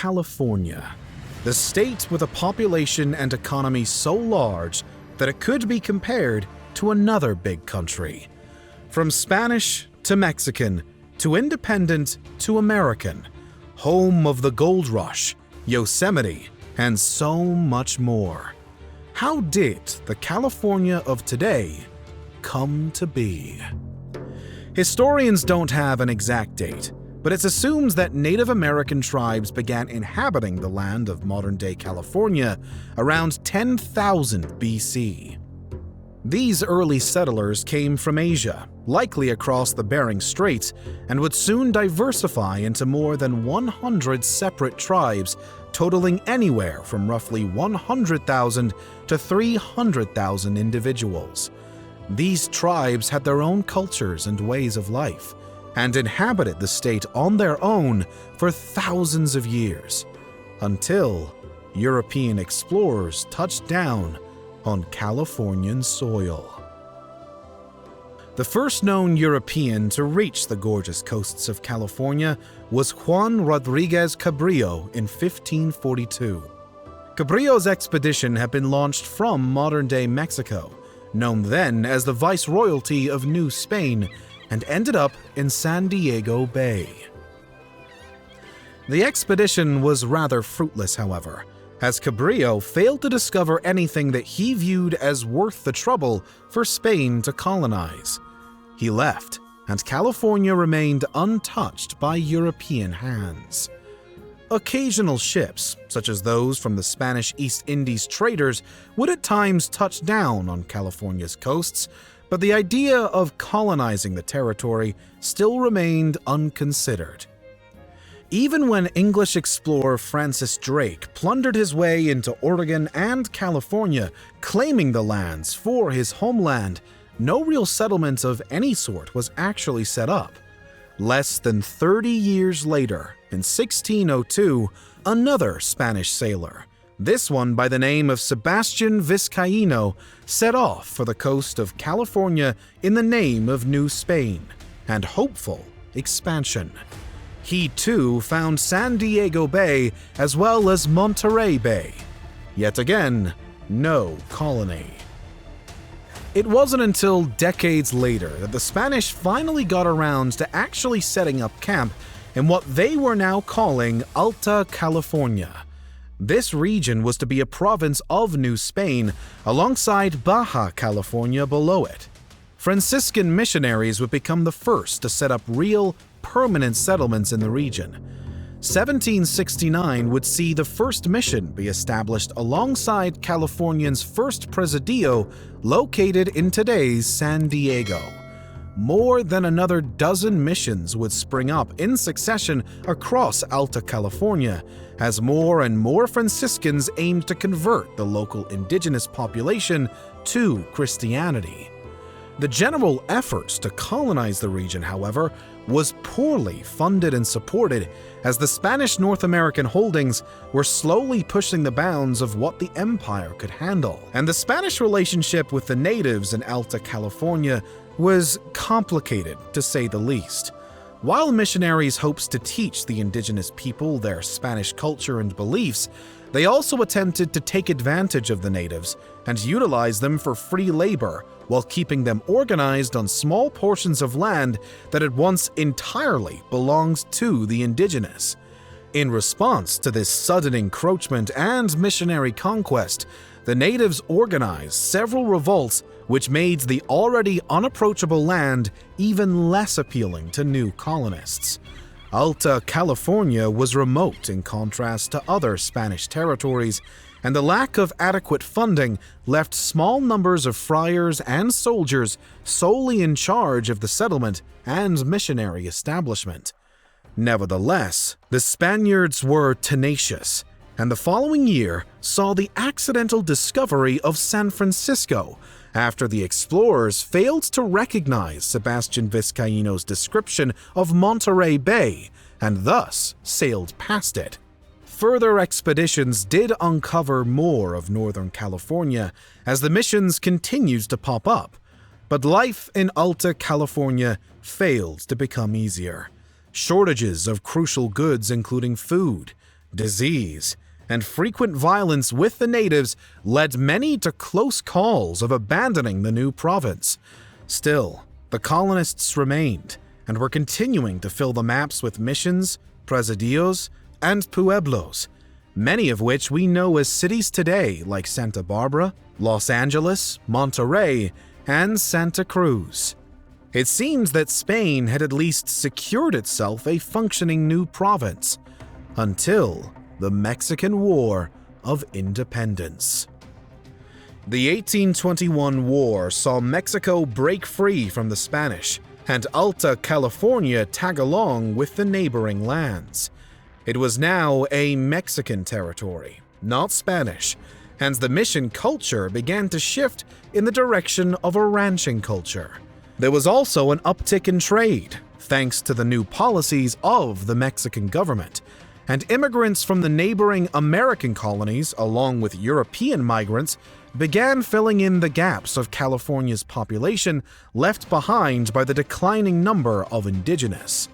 California, the state with a population and economy so large that it could be compared to another big country. From Spanish to Mexican to independent to American, home of the gold rush, Yosemite, and so much more. How did the California of today come to be? Historians don't have an exact date, but it's assumed that Native American tribes began inhabiting the land of modern-day California around 10,000 BC. These early settlers came from Asia, likely across the Bering Straits, and would soon diversify into more than 100 separate tribes, totaling anywhere from roughly 100,000 to 300,000 individuals. These tribes had their own cultures and ways of life, and inhabited the state on their own for thousands of years, until European explorers touched down on Californian soil. The first known European to reach the gorgeous coasts of California was Juan Rodriguez Cabrillo in 1542. Cabrillo's expedition had been launched from modern-day Mexico, known then as the Viceroyalty of New Spain, and ended up in San Diego Bay. The expedition was rather fruitless, however, as Cabrillo failed to discover anything that he viewed as worth the trouble for Spain to colonize. He left, and California remained untouched by European hands. Occasional ships, such as those from the Spanish East Indies traders, would at times touch down on California's coasts, but the idea of colonizing the territory still remained unconsidered. Even when English explorer Francis Drake plundered his way into Oregon and California, claiming the lands for his homeland, no real settlement of any sort was actually set up. Less than 30 years later, in 1602, another Spanish sailor, this one by the name of Sebastian Vizcaino, set off for the coast of California in the name of New Spain and hopeful expansion. He too found San Diego Bay as well as Monterey Bay. Yet again, no colony. It wasn't until decades later that the Spanish finally got around to actually setting up camp in what they were now calling Alta California. This region was to be a province of New Spain alongside Baja California below it. Franciscan missionaries would become the first to set up real, permanent settlements in the region. 1769 would see the first mission be established alongside California's first presidio, located in today's San Diego. More than another dozen missions would spring up in succession across Alta California, as more and more Franciscans aimed to convert the local indigenous population to Christianity. The general efforts to colonize the region, however, was poorly funded and supported, as the Spanish North American holdings were slowly pushing the bounds of what the empire could handle. And the Spanish relationship with the natives in Alta California was complicated, to say the least. While missionaries hoped to teach the indigenous people their Spanish culture and beliefs, they also attempted to take advantage of the natives and utilize them for free labor, while keeping them organized on small portions of land that had once entirely belonged to the indigenous. In response to this sudden encroachment and missionary conquest, the natives organized several revolts which made the already unapproachable land even less appealing to new colonists. Alta California was remote in contrast to other Spanish territories, and the lack of adequate funding left small numbers of friars and soldiers solely in charge of the settlement and missionary establishment. Nevertheless, the Spaniards were tenacious, and the following year saw the accidental discovery of San Francisco after the explorers failed to recognize Sebastian Vizcaino's description of Monterey Bay and thus sailed past it. Further expeditions did uncover more of Northern California as the missions continued to pop up, but life in Alta California failed to become easier. Shortages of crucial goods including food, disease, and frequent violence with the natives led many to close calls of abandoning the new province. Still, the colonists remained and were continuing to fill the maps with missions, presidios, and pueblos, many of which we know as cities today like Santa Barbara, Los Angeles, Monterrey, and Santa Cruz. It seems that Spain had at least secured itself a functioning new province until the Mexican War of Independence. The 1821 war saw Mexico break free from the Spanish, and Alta California tag along with the neighboring lands. It was now a Mexican territory, not Spanish, and the mission culture began to shift in the direction of a ranching culture. There was also an uptick in trade, thanks to the new policies of the Mexican government, and immigrants from the neighboring American colonies, along with European migrants, began filling in the gaps of California's population left behind by the declining number of indigenous.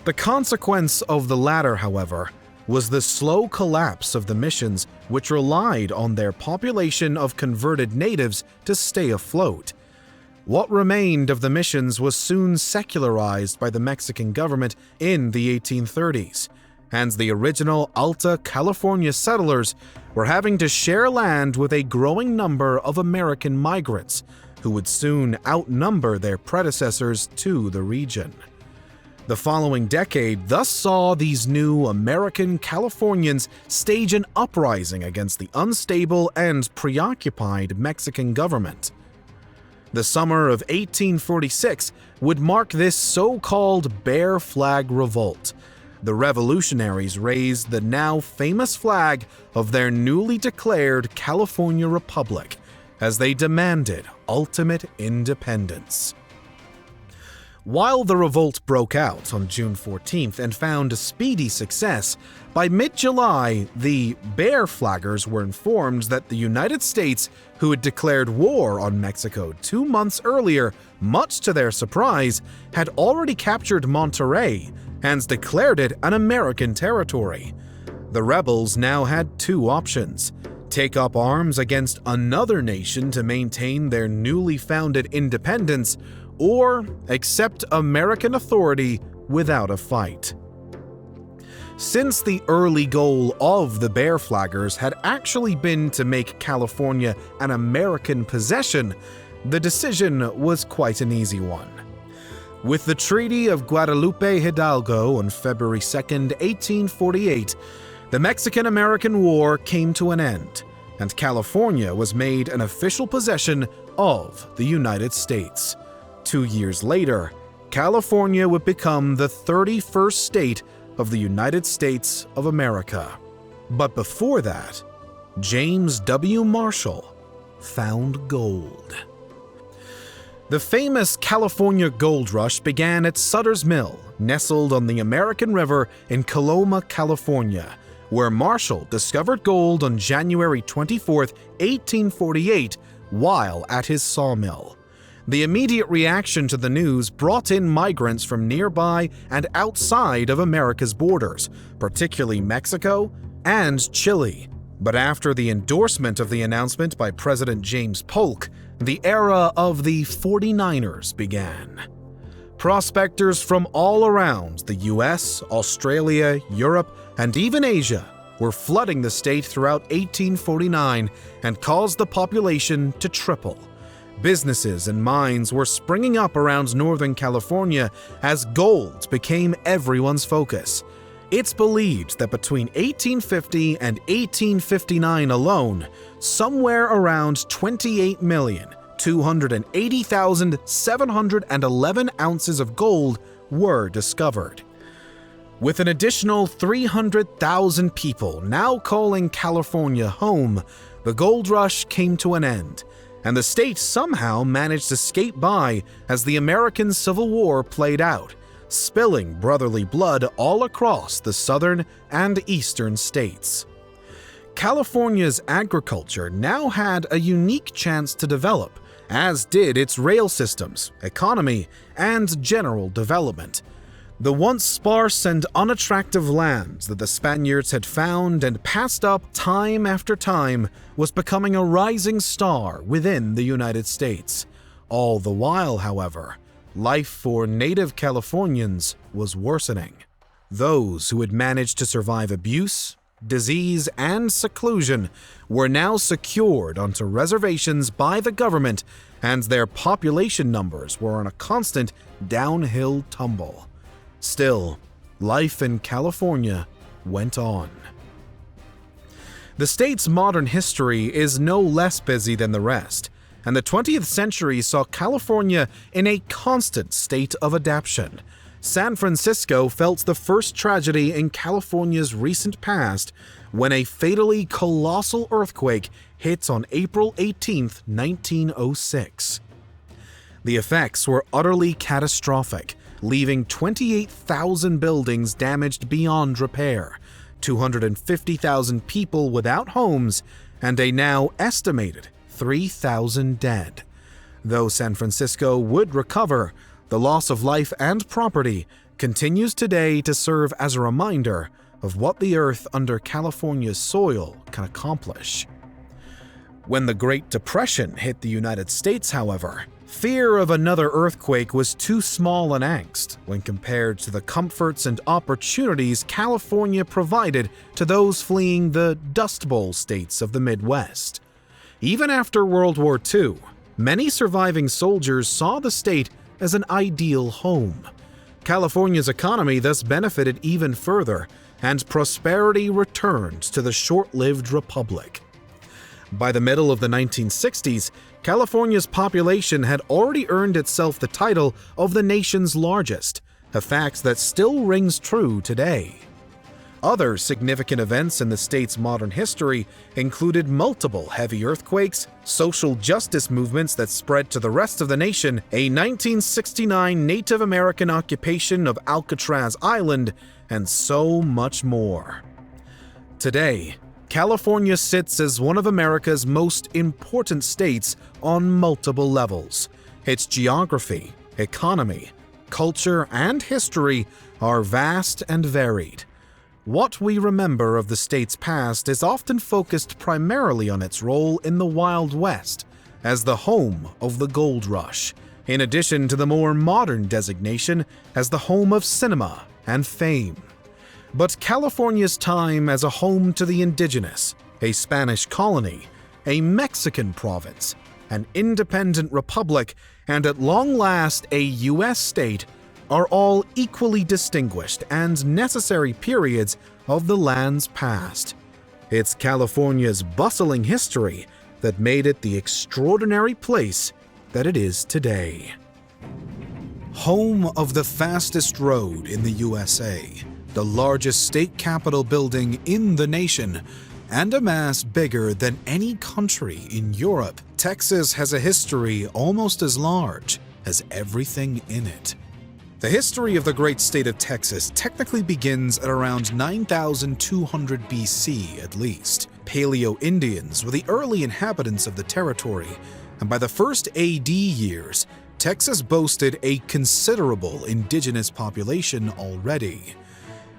The consequence of the latter, however, was the slow collapse of the missions, which relied on their population of converted natives to stay afloat. What remained of the missions was soon secularized by the Mexican government in the 1830s, and the original Alta California settlers were having to share land with a growing number of American migrants, who would soon outnumber their predecessors to the region. The following decade thus saw these new American Californians stage an uprising against the unstable and preoccupied Mexican government. The summer of 1846 would mark this so-called Bear Flag Revolt. The revolutionaries raised the now famous flag of their newly declared California Republic as they demanded ultimate independence. While the revolt broke out on June 14th and found a speedy success, by mid-July, the Bear Flaggers were informed that the United States, who had declared war on Mexico 2 months earlier, much to their surprise, had already captured Monterrey and declared it an American territory. The rebels now had 2 options: take up arms against another nation to maintain their newly founded independence, or accept American authority without a fight. Since the early goal of the Bear Flaggers had actually been to make California an American possession, the decision was quite an easy one. With the Treaty of Guadalupe Hidalgo on February 2, 1848, the Mexican-American War came to an end, and California was made an official possession of the United States. 2 years later, California would become the 31st state of the United States of America. But before that, James W. Marshall found gold. The famous California gold rush began at Sutter's Mill, nestled on the American River in Coloma, California, where Marshall discovered gold on January 24, 1848, while at his sawmill. The immediate reaction to the news brought in migrants from nearby and outside of America's borders, particularly Mexico and Chile. But after the endorsement of the announcement by President James Polk, the era of the 49ers began. Prospectors from all around the US, Australia, Europe, and even Asia were flooding the state throughout 1849 and caused the population to triple. Businesses and mines were springing up around Northern California as gold became everyone's focus. It's believed that between 1850 and 1859 alone, somewhere around 28,280,711 ounces of gold were discovered. With an additional 300,000 people now calling California home, the gold rush came to an end, and the state somehow managed to skate by as the American Civil War played out, spilling brotherly blood all across the southern and eastern states. California's agriculture now had a unique chance to develop, as did its rail systems, economy, and general development. The once sparse and unattractive lands that the Spaniards had found and passed up time after time was becoming a rising star within the United States. All the while, however, life for native Californians was worsening. Those who had managed to survive abuse, disease, and seclusion were now secured onto reservations by the government, and their population numbers were on a constant downhill tumble. Still, life in California went on. The state's modern history is no less busy than the rest, and the 20th century saw California in a constant state of adaptation. San Francisco felt the first tragedy in California's recent past when a fatally colossal earthquake hit on April 18, 1906. The effects were utterly catastrophic, leaving 28,000 buildings damaged beyond repair, 250,000 people without homes, and a now estimated 3,000 dead. Though San Francisco would recover, the loss of life and property continues today to serve as a reminder of what the earth under California's soil can accomplish. When the Great Depression hit the United States, however, fear of another earthquake was too small an angst when compared to the comforts and opportunities California provided to those fleeing the Dust Bowl states of the Midwest. Even after World War II, many surviving soldiers saw the state as an ideal home. California's economy thus benefited even further, and prosperity returned to the short-lived republic. By the middle of the 1960s, California's population had already earned itself the title of the nation's largest, a fact that still rings true today. Other significant events in the state's modern history included multiple heavy earthquakes, social justice movements that spread to the rest of the nation, a 1969 Native American occupation of Alcatraz Island, and so much more. Today, California sits as one of America's most important states on multiple levels. Its geography, economy, culture, and history are vast and varied. What we remember of the state's past is often focused primarily on its role in the Wild West, as the home of the gold rush, in addition to the more modern designation as the home of cinema and fame. But California's time as a home to the indigenous, a Spanish colony, a Mexican province, an independent republic, and at long last a U.S. state are all equally distinguished and necessary periods of the land's past. It's California's bustling history that made it the extraordinary place that it is today. Home of the fastest road in the USA, the largest state capitol building in the nation, and a mass bigger than any country in Europe, Texas has a history almost as large as everything in it. The history of the great state of Texas technically begins at around 9,200 BC at least. Paleo-Indians were the early inhabitants of the territory, and by the first AD years, Texas boasted a considerable indigenous population already.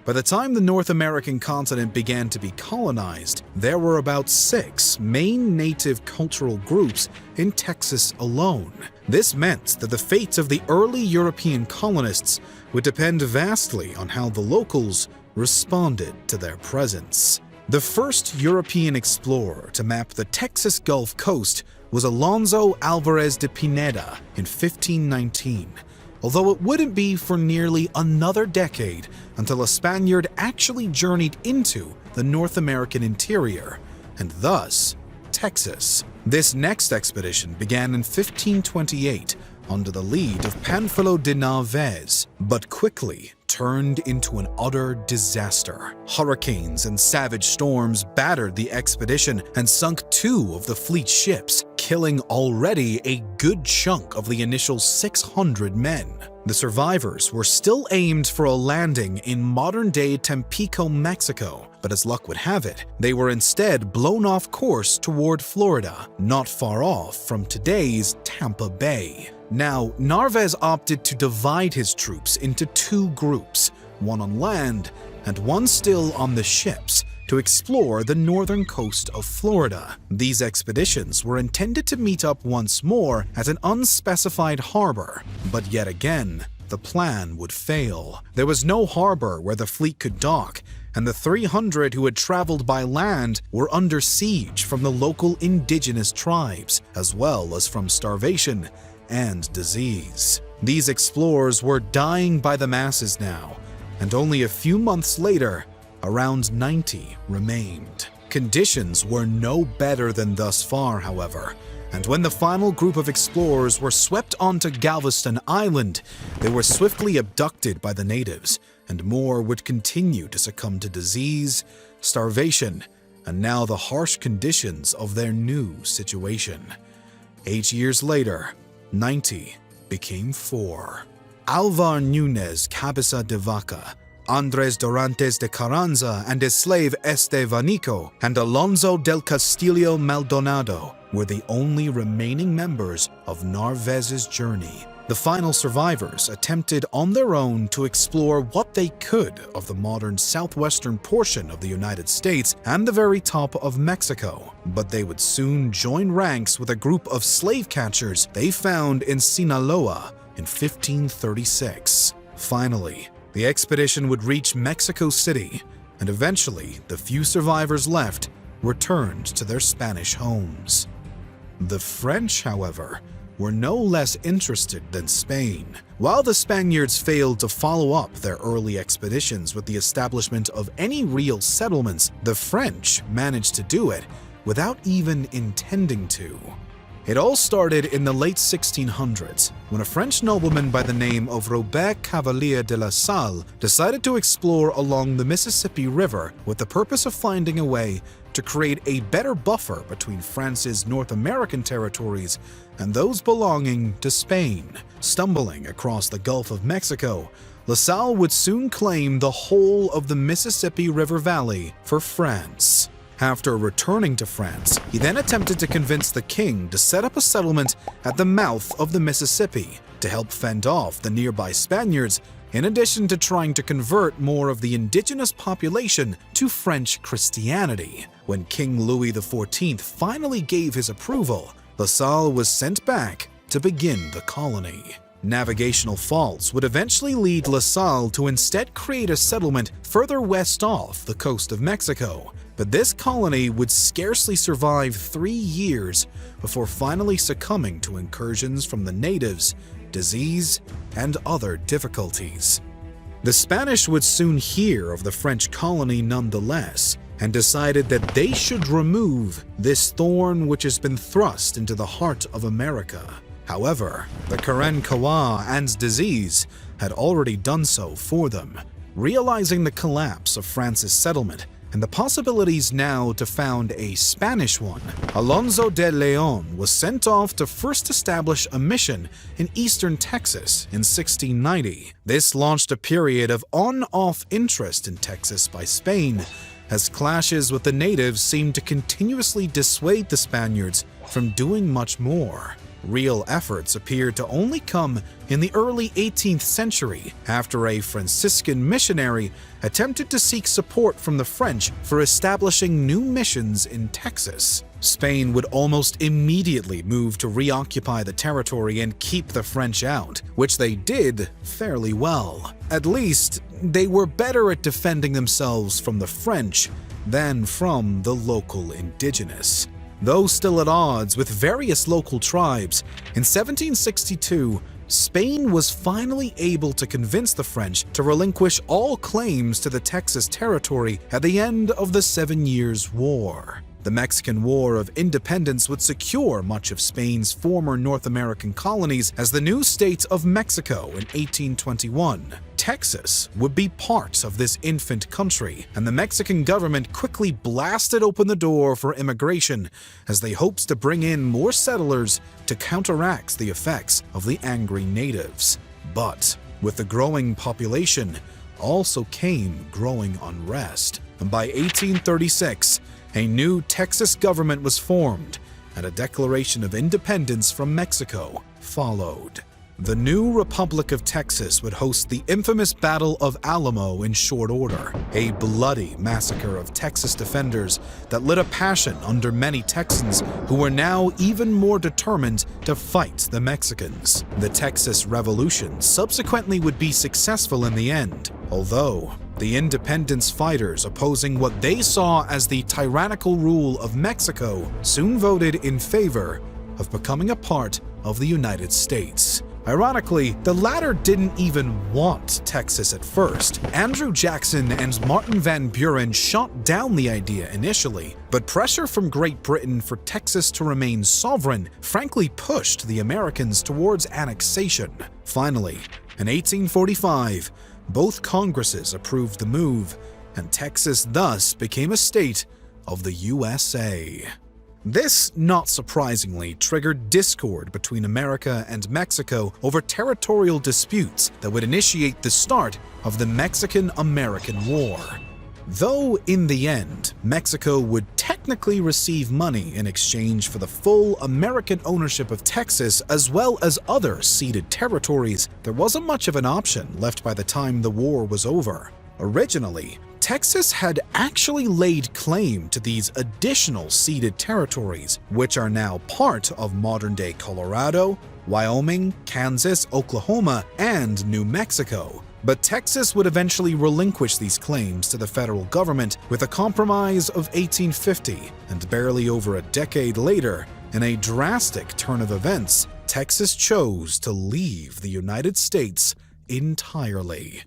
By the time the North American continent began to be colonized, there were about 6 main native cultural groups in Texas alone. This meant that the fate of the early European colonists would depend vastly on how the locals responded to their presence. The first European explorer to map the Texas Gulf Coast was Alonso Alvarez de Pineda in 1519. Although it wouldn't be for nearly another decade until a Spaniard actually journeyed into the North American interior, and thus Texas. This next expedition began in 1528 under the lead of Pánfilo de Narváez, but quickly turned into an utter disaster. Hurricanes and savage storms battered the expedition and sunk 2 of the fleet's ships, killing already a good chunk of the initial 600 men. The survivors were still aimed for a landing in modern-day Tampico, Mexico, but as luck would have it, they were instead blown off course toward Florida, not far off from today's Tampa Bay. Now, Narvaez opted to divide his troops into two groups, one on land and one still on the ships, to explore the northern coast of Florida. These expeditions were intended to meet up once more at an unspecified harbor, but yet again, the plan would fail. There was no harbor where the fleet could dock, and the 300 who had traveled by land were under siege from the local indigenous tribes, as well as from starvation and disease. These explorers were dying by the masses now, and only a few months later, around 90 remained. Conditions were no better than thus far, however, and when the final group of explorers were swept onto Galveston Island, they were swiftly abducted by the natives, and more would continue to succumb to disease, starvation, and now the harsh conditions of their new situation. 8 years later, 90 became 4. Alvar Núñez Cabeza de Vaca, Andrés Dorantes de Carranza and his slave Estevanico, and Alonso del Castillo Maldonado were the only remaining members of Narvaez's journey. The final survivors attempted on their own to explore what they could of the modern southwestern portion of the United States and the very top of Mexico, but they would soon join ranks with a group of slave catchers they found in Sinaloa in 1536. Finally, the expedition would reach Mexico City, and eventually the few survivors left returned to their Spanish homes. The French, however, were no less interested than Spain. While the Spaniards failed to follow up their early expeditions with the establishment of any real settlements, the French managed to do it without even intending to. It all started in the late 1600s, when a French nobleman by the name of Robert Cavalier de la Salle decided to explore along the Mississippi River with the purpose of finding a way to create a better buffer between France's North American territories and those belonging to Spain. Stumbling across the Gulf of Mexico, La Salle would soon claim the whole of the Mississippi River Valley for France. After returning to France, he then attempted to convince the king to set up a settlement at the mouth of the Mississippi to help fend off the nearby Spaniards, in addition to trying to convert more of the indigenous population to French Christianity. When King Louis XIV finally gave his approval, La Salle was sent back to begin the colony. Navigational faults would eventually lead La Salle to instead create a settlement further west off the coast of Mexico, but this colony would scarcely survive 3 years before finally succumbing to incursions from the natives, disease, and other difficulties. The Spanish would soon hear of the French colony nonetheless, and decided that they should remove this thorn which has been thrust into the heart of America. However, the Karankawa and disease had already done so for them. Realizing the collapse of France's settlement and the possibilities now to found a Spanish one, Alonso de Leon was sent off to first establish a mission in eastern Texas in 1690. This launched a period of on-off interest in Texas by Spain, as clashes with the natives seemed to continuously dissuade the Spaniards from doing much more. Real efforts appeared to only come in the early 18th century, after a Franciscan missionary attempted to seek support from the French for establishing new missions in Texas. Spain would almost immediately move to reoccupy the territory and keep the French out, which they did fairly well. At least, they were better at defending themselves from the French than from the local indigenous. Though still at odds with various local tribes, in 1762, Spain was finally able to convince the French to relinquish all claims to the Texas territory at the end of the 7 Years' War. The Mexican War of Independence would secure much of Spain's former North American colonies as the new state of Mexico in 1821. Texas would be part of this infant country, and the Mexican government quickly blasted open the door for immigration as they hoped to bring in more settlers to counteract the effects of the angry natives. But with the growing population also came growing unrest. And by 1836, a new Texas government was formed, and a declaration of independence from Mexico followed. The new Republic of Texas would host the infamous Battle of Alamo in short order, a bloody massacre of Texas defenders that lit a passion under many Texans who were now even more determined to fight the Mexicans. The Texas Revolution subsequently would be successful in the end, although the independence fighters opposing what they saw as the tyrannical rule of Mexico soon voted in favor of becoming a part of the United States. Ironically, the latter didn't even want Texas at first. Andrew Jackson and Martin Van Buren shot down the idea initially, but pressure from Great Britain for Texas to remain sovereign frankly pushed the Americans towards annexation. Finally, in 1845, both Congresses approved the move, and Texas thus became a state of the USA. This, not surprisingly, triggered discord between America and Mexico over territorial disputes that would initiate the start of the Mexican-American War. Though, in the end, Mexico would technically receive money in exchange for the full American ownership of Texas as well as other ceded territories, there wasn't much of an option left by the time the war was over. Originally, Texas had actually laid claim to these additional ceded territories, which are now part of modern-day Colorado, Wyoming, Kansas, Oklahoma, and New Mexico. But Texas would eventually relinquish these claims to the federal government with a compromise of 1850, and barely over a decade later, in a drastic turn of events, Texas chose to leave the United States entirely.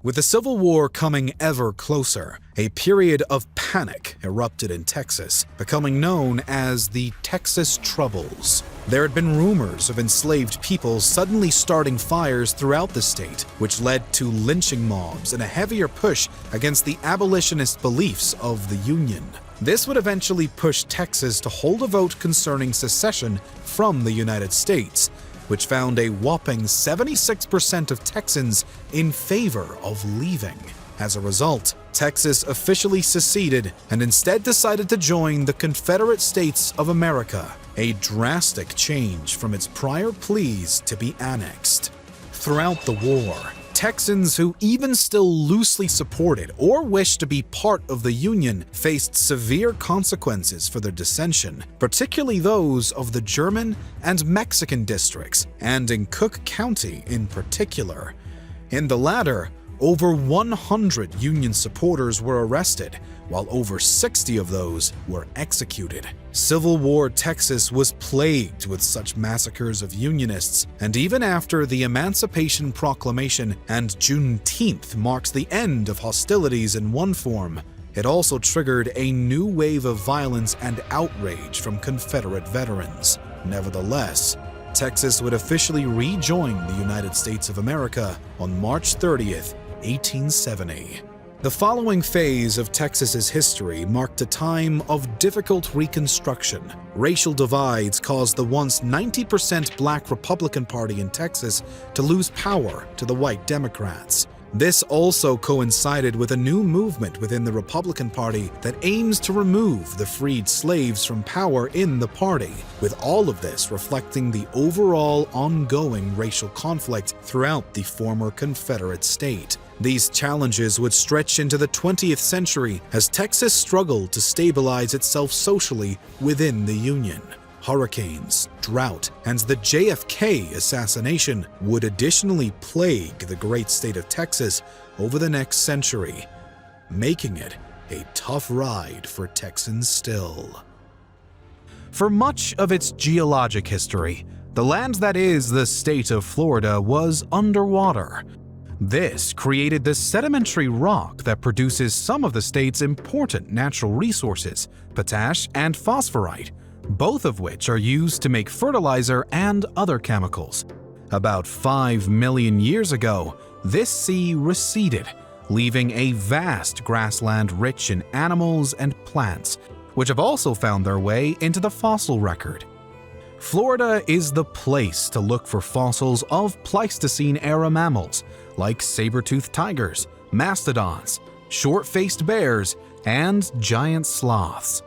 With the Civil War coming ever closer, a period of panic erupted in Texas, becoming known as the Texas Troubles. There had been rumors of enslaved people suddenly starting fires throughout the state, which led to lynching mobs and a heavier push against the abolitionist beliefs of the Union. This would eventually push Texas to hold a vote concerning secession from the United States, which found a whopping 76% of Texans in favor of leaving. As a result, Texas officially seceded and instead decided to join the Confederate States of America, a drastic change from its prior pleas to be annexed. Throughout the war, Texans who even still loosely supported or wished to be part of the Union faced severe consequences for their dissension, particularly those of the German and Mexican districts, and in Cook County in particular. In the latter, over 100 Union supporters were arrested, while over 60 of those were executed. Civil War Texas was plagued with such massacres of Unionists, and even after the Emancipation Proclamation and Juneteenth marks the end of hostilities in one form, it also triggered a new wave of violence and outrage from Confederate veterans. Nevertheless, Texas would officially rejoin the United States of America on March 30th, 1870. The following phase of Texas's history marked a time of difficult reconstruction. Racial divides caused the once 90% black Republican Party in Texas to lose power to the white Democrats. This also coincided with a new movement within the Republican Party that aims to remove the freed slaves from power in the party, with all of this reflecting the overall ongoing racial conflict throughout the former Confederate state. These challenges would stretch into the 20th century as Texas struggled to stabilize itself socially within the Union. Hurricanes, drought, and the JFK assassination would additionally plague the great state of Texas over the next century, making it a tough ride for Texans still. For much of its geologic history, the land that is the state of Florida was underwater. This created the sedimentary rock that produces some of the state's important natural resources, potash and phosphorite, both of which are used to make fertilizer and other chemicals. About 5 million years ago, this sea receded, leaving a vast grassland rich in animals and plants, which have also found their way into the fossil record. Florida is the place to look for fossils of Pleistocene-era mammals like saber-toothed tigers, mastodons, short-faced bears, and giant sloths.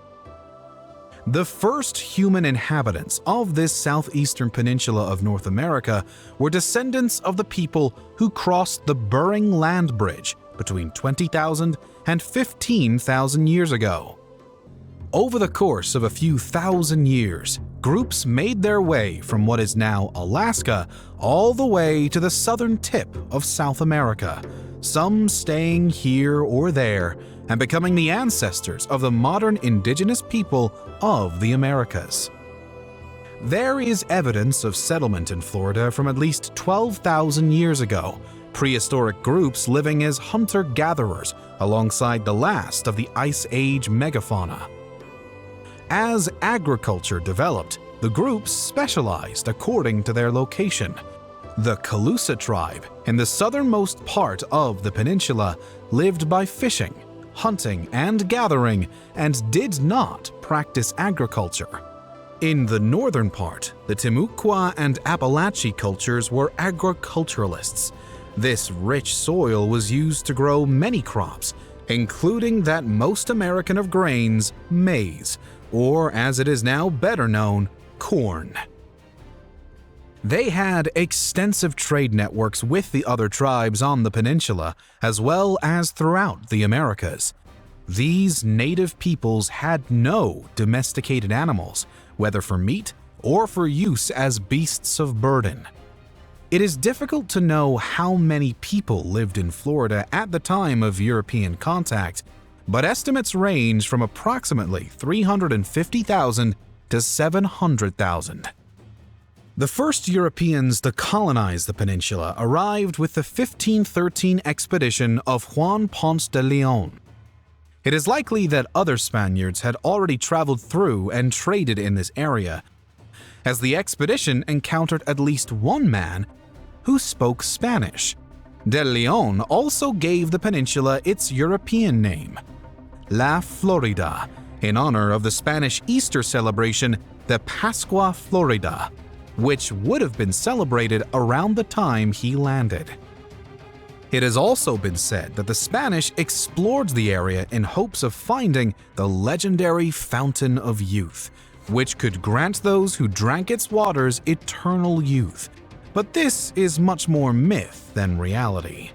The first human inhabitants of this southeastern peninsula of North America were descendants of the people who crossed the Bering Land Bridge between 20,000 and 15,000 years ago. Over the course of a few thousand years, groups made their way from what is now Alaska all the way to the southern tip of South America, some staying here or there and becoming the ancestors of the modern indigenous people of the Americas. There is evidence of settlement in Florida from at least 12,000 years ago, prehistoric groups living as hunter-gatherers alongside the last of the Ice Age megafauna. As agriculture developed, the groups specialized according to their location. The Calusa tribe, in the southernmost part of the peninsula, lived by fishing, hunting, and gathering, and did not practice agriculture. In the northern part, the Timucua and Appalachee cultures were agriculturalists. This rich soil was used to grow many crops, including that most American of grains, maize, or as it is now better known, corn. They had extensive trade networks with the other tribes on the peninsula, as well as throughout the Americas. These native peoples had no domesticated animals, whether for meat or for use as beasts of burden. It is difficult to know how many people lived in Florida at the time of European contact, but estimates range from approximately 350,000 to 700,000. The first Europeans to colonize the peninsula arrived with the 1513 expedition of Juan Ponce de Leon. It is likely that other Spaniards had already traveled through and traded in this area, as the expedition encountered at least one man who spoke Spanish. De Leon also gave the peninsula its European name, La Florida, in honor of the Spanish Easter celebration, the Pascua Florida, which would have been celebrated around the time he landed. It has also been said that the Spanish explored the area in hopes of finding the legendary Fountain of Youth, which could grant those who drank its waters eternal youth. But this is much more myth than reality.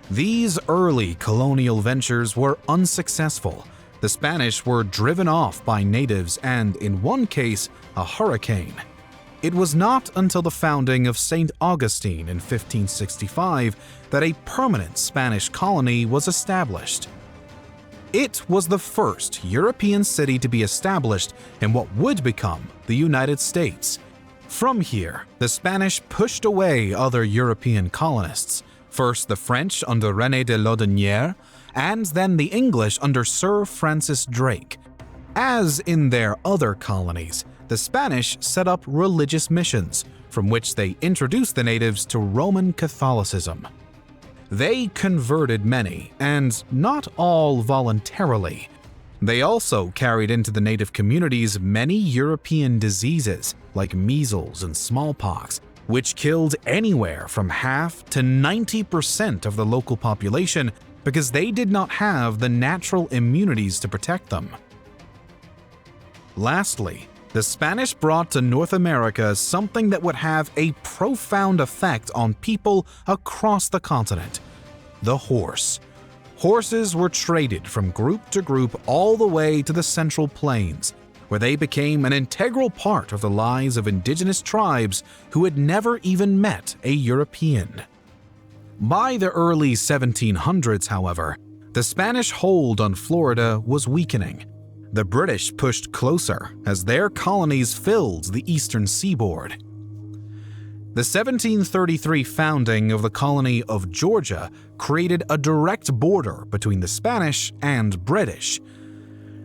These early colonial ventures were unsuccessful. The Spanish were driven off by natives and, in one case, a hurricane. It was not until the founding of St. Augustine in 1565 that a permanent Spanish colony was established. It was the first European city to be established in what would become the United States. From here, the Spanish pushed away other European colonists, first the French under René de Laudonnière, and then the English under Sir Francis Drake. As in their other colonies, the Spanish set up religious missions, from which they introduced the natives to Roman Catholicism. They converted many, and not all voluntarily. They also carried into the native communities many European diseases, like measles and smallpox, which killed anywhere from half to 90% of the local population because they did not have the natural immunities to protect them. Lastly, the Spanish brought to North America something that would have a profound effect on people across the continent: the horse. Horses were traded from group to group all the way to the Central Plains, where they became an integral part of the lives of indigenous tribes who had never even met a European. By the early 1700s, however, the Spanish hold on Florida was weakening. The British pushed closer as their colonies filled the eastern seaboard. The 1733 founding of the colony of Georgia created a direct border between the Spanish and British.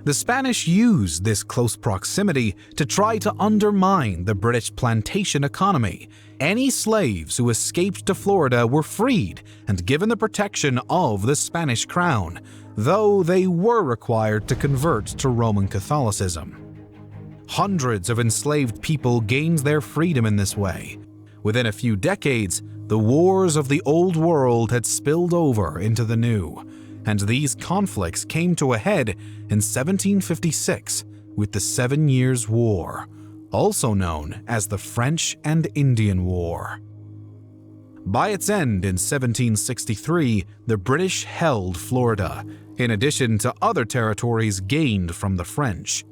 The Spanish used this close proximity to try to undermine the British plantation economy. Any slaves who escaped to Florida were freed and given the protection of the Spanish crown, though they were required to convert to Roman Catholicism. Hundreds of enslaved people gained their freedom in this way. Within a few decades, the wars of the Old World had spilled over into the New, and these conflicts came to a head in 1756 with the 7 Years' War, also known as the French and Indian War. By its end in 1763, the British held Florida, in addition to other territories gained from the French.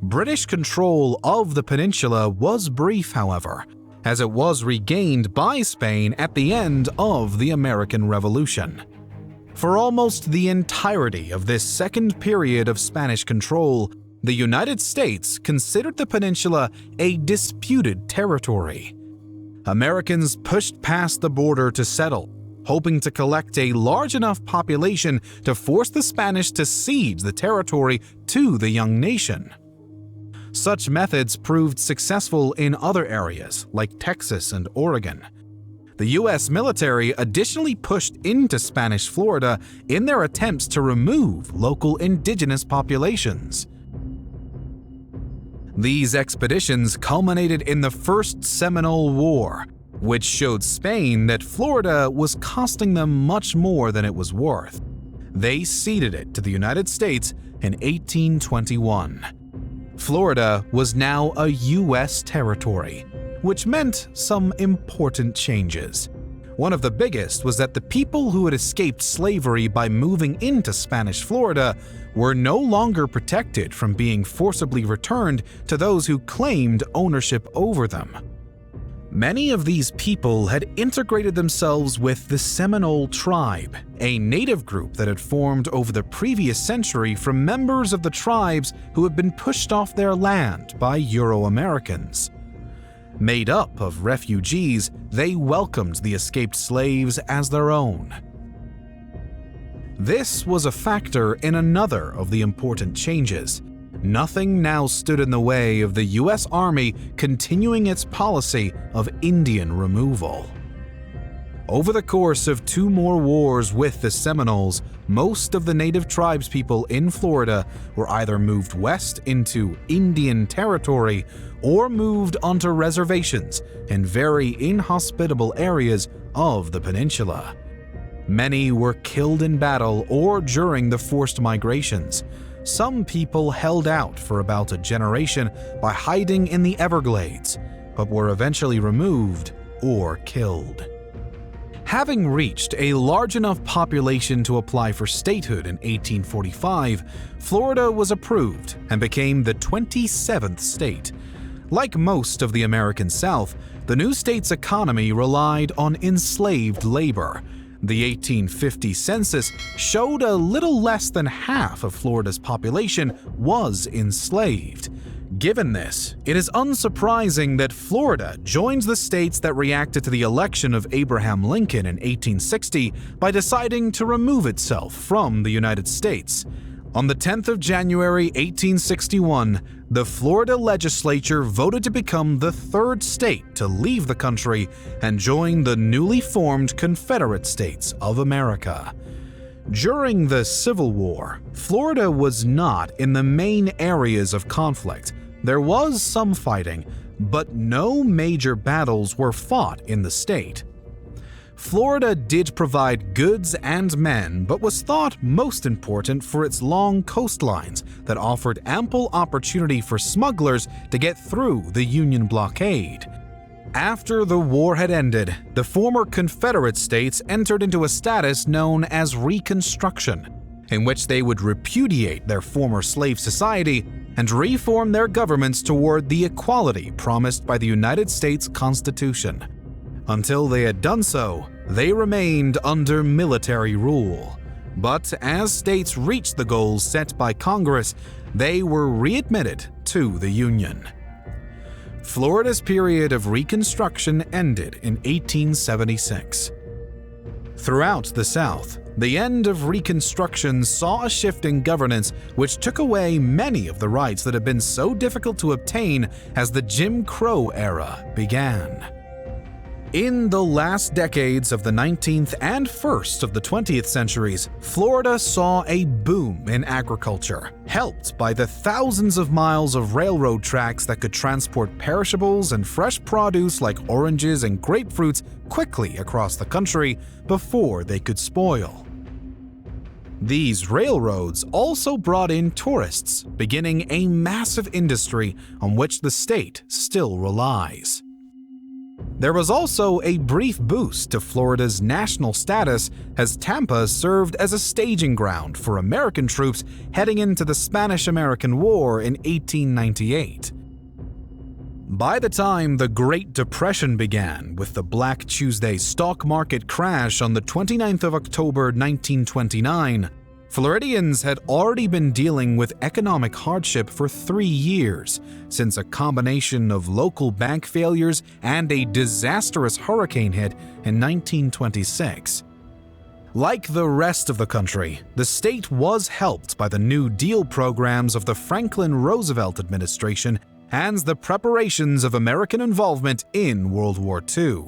British control of the peninsula was brief, however, as it was regained by Spain at the end of the American Revolution. For almost the entirety of this second period of Spanish control, the United States considered the peninsula a disputed territory. Americans pushed past the border to settle, hoping to collect a large enough population to force the Spanish to cede the territory to the young nation. Such methods proved successful in other areas, like Texas and Oregon. The U.S. military additionally pushed into Spanish Florida in their attempts to remove local indigenous populations. These expeditions culminated in the First Seminole War, which showed Spain that Florida was costing them much more than it was worth. They ceded it to the United States in 1821. Florida was now a U.S. territory, which meant some important changes. One of the biggest was that the people who had escaped slavery by moving into Spanish Florida were no longer protected from being forcibly returned to those who claimed ownership over them. Many of these people had integrated themselves with the Seminole tribe, a native group that had formed over the previous century from members of the tribes who had been pushed off their land by Euro-Americans. Made up of refugees, they welcomed the escaped slaves as their own. This was a factor in another of the important changes. Nothing now stood in the way of the U.S. Army continuing its policy of Indian removal. Over the course of 2 more wars with the Seminoles, most of the native tribespeople in Florida were either moved west into Indian territory or moved onto reservations in very inhospitable areas of the peninsula. Many were killed in battle or during the forced migrations. Some people held out for about a generation by hiding in the Everglades, but were eventually removed or killed. Having reached a large enough population to apply for statehood in 1845, Florida was approved and became the 27th state. Like most of the American South, the new state's economy relied on enslaved labor. The 1850 census showed a little less than half of Florida's population was enslaved. Given this, it is unsurprising that Florida joins the states that reacted to the election of Abraham Lincoln in 1860 by deciding to remove itself from the United States. On the 10th of January 1861, the Florida legislature voted to become the 3rd state to leave the country and join the newly formed Confederate States of America. During the Civil War, Florida was not in the main areas of conflict. There was some fighting, but no major battles were fought in the state. Florida did provide goods and men, but was thought most important for its long coastlines that offered ample opportunity for smugglers to get through the Union blockade. After the war had ended, the former Confederate states entered into a status known as Reconstruction, in which they would repudiate their former slave society and reform their governments toward the equality promised by the United States Constitution. Until they had done so, they remained under military rule. But as states reached the goals set by Congress, they were readmitted to the Union. Florida's period of Reconstruction ended in 1876. Throughout the South, the end of Reconstruction saw a shift in governance which took away many of the rights that had been so difficult to obtain as the Jim Crow era began. In the last decades of the 19th and first of the 20th centuries, Florida saw a boom in agriculture, helped by the thousands of miles of railroad tracks that could transport perishables and fresh produce like oranges and grapefruits quickly across the country before they could spoil. These railroads also brought in tourists, beginning a massive industry on which the state still relies. There was also a brief boost to Florida's national status as Tampa served as a staging ground for American troops heading into the Spanish-American War in 1898. By the time the Great Depression began with the Black Tuesday stock market crash on the 29th of October 1929, Floridians had already been dealing with economic hardship for 3 years, since a combination of local bank failures and a disastrous hurricane hit in 1926. Like the rest of the country, the state was helped by the New Deal programs of the Franklin Roosevelt administration and the preparations of American involvement in World War II.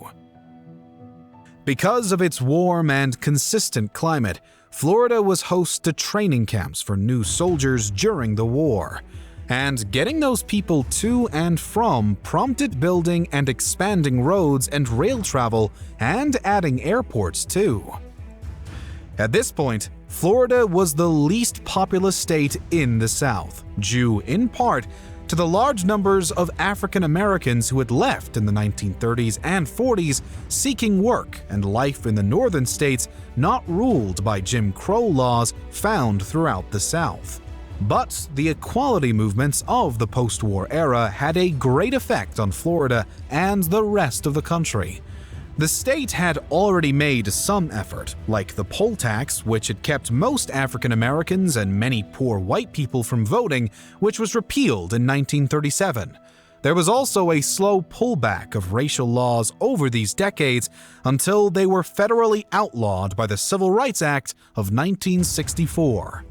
Because of its warm and consistent climate, Florida was host to training camps for new soldiers during the war, and getting those people to and from prompted building and expanding roads and rail travel and adding airports too. At this point, Florida was the least populous state in the South, due in part to the large numbers of African Americans who had left in the 1930s and 40s seeking work and life in the northern states not ruled by Jim Crow laws found throughout the South. But the equality movements of the post-war era had a great effect on Florida and the rest of the country. The state had already made some effort, like the poll tax, which had kept most African Americans and many poor white people from voting, which was repealed in 1937. There was also a slow pullback of racial laws over these decades until they were federally outlawed by the Civil Rights Act of 1964.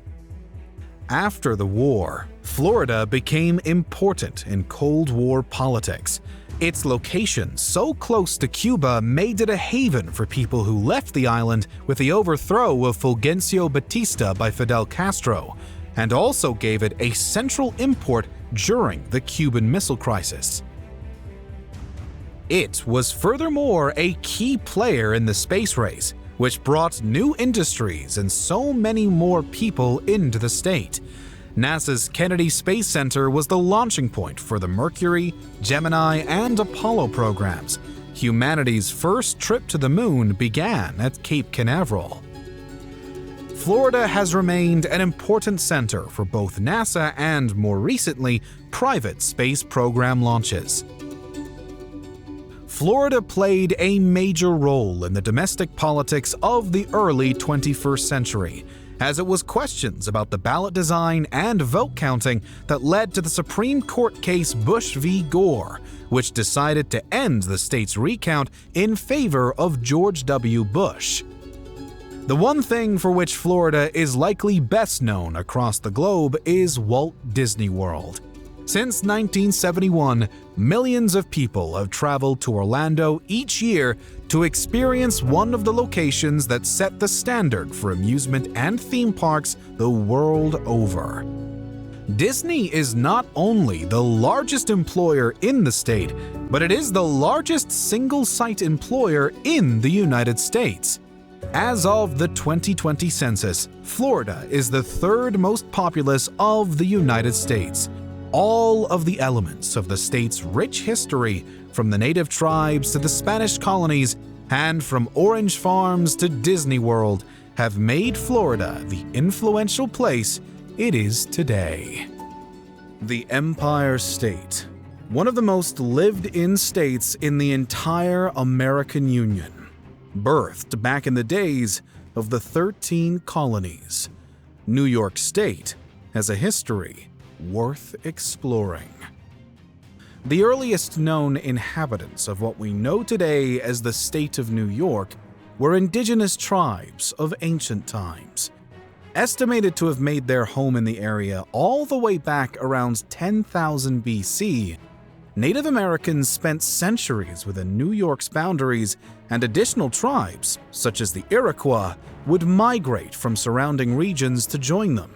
After the war, Florida became important in Cold War politics. Its location so close to Cuba made it a haven for people who left the island with the overthrow of Fulgencio Batista by Fidel Castro, and also gave it a central import during the Cuban Missile Crisis. It was furthermore a key player in the space race, which brought new industries and so many more people into the state. NASA's Kennedy Space Center was the launching point for the Mercury, Gemini, and Apollo programs. Humanity's first trip to the moon began at Cape Canaveral. Florida has remained an important center for both NASA and, more recently, private space program launches. Florida played a major role in the domestic politics of the early 21st century, as it was questions about the ballot design and vote counting that led to the Supreme Court case Bush v. Gore, which decided to end the state's recount in favor of George W. Bush. The one thing for which Florida is likely best known across the globe is Walt Disney World. Since 1971, millions of people have traveled to Orlando each year to experience one of the locations that set the standard for amusement and theme parks the world over. Disney is not only the largest employer in the state, but it is the largest single-site employer in the United States. As of the 2020 census, Florida is the third most populous of the United States. All of the elements of the state's rich history, from the native tribes to the Spanish colonies, and from orange farms to Disney World, have made Florida the influential place it is today. The Empire State, one of the most lived-in states in the entire American Union, birthed back in the days of the 13 colonies. New York State has a history worth exploring. The earliest known inhabitants of what we know today as the state of New York were indigenous tribes of ancient times, estimated to have made their home in the area all the way back around 10,000 BC. Native Americans spent centuries within New York's boundaries, and additional tribes, such as the Iroquois, would migrate from surrounding regions to join them.